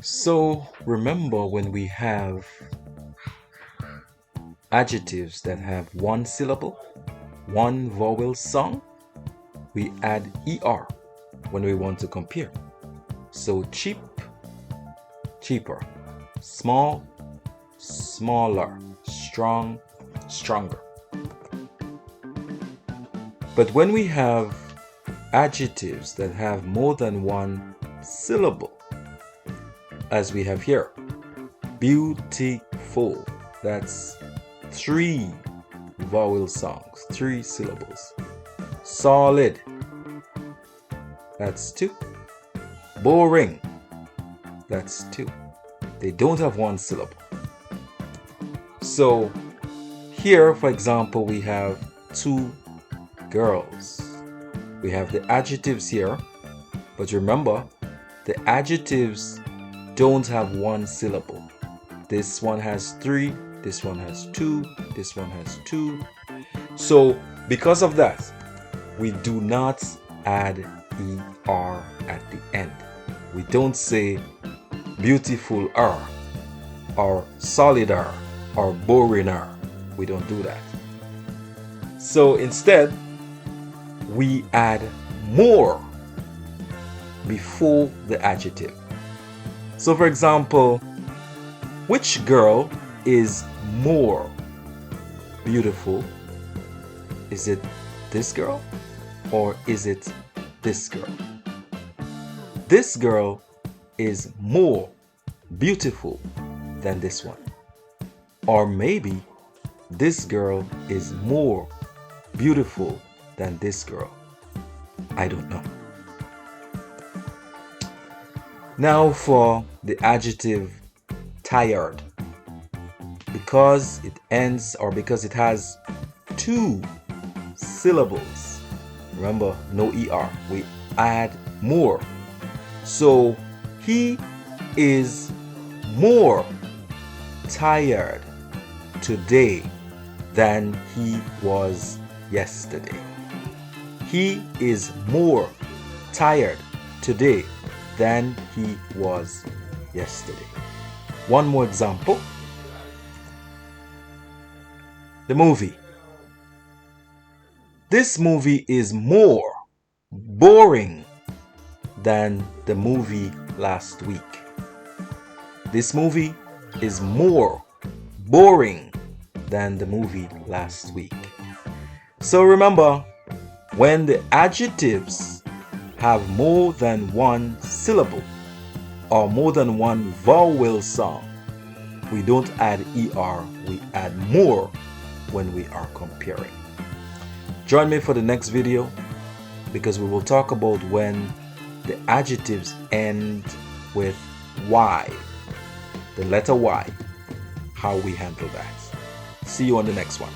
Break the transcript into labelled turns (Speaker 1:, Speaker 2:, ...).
Speaker 1: So remember, when we have adjectives that have one syllable, one vowel sound, we add er when we want to compare. So cheap, cheaper; small, smaller; strong, stronger. But when we have adjectives that have more than one syllable, as we have here, beautiful, that's 3 vowel sounds, 3 syllables. Solid, that's 2. Boring, that's 2. They don't have one syllable. So here, for example, we have 2 girls. We have the adjectives here, but remember, the adjectives don't have one syllable. This one has 3, this one has 2, this one has 2. So because of that, we do not add er at the end. We don't say beautiful or solider or boringer. We don't do that. So instead, we add more before the adjective. So for example, which girl is more beautiful? Is it this girl or is it this girl? This girl is more beautiful than this one. Or maybe this girl is more beautiful than this girl. I don't know. Now for the adjective tired. Because it ends or because it has 2 syllables, remember, no er, we add more. So he is more tired today than he was yesterday. He is more tired today than he was yesterday. One more example. The movie. This movie is more boring than the movie last week. This movie is more boring than the movie last week. So remember, when the adjectives have more than one syllable or more than one vowel sound, we don't add er, we add more when we are comparing. Join me for the next video, because we will talk about when the adjectives end with y, the letter y, how we handle that. See you on the next one.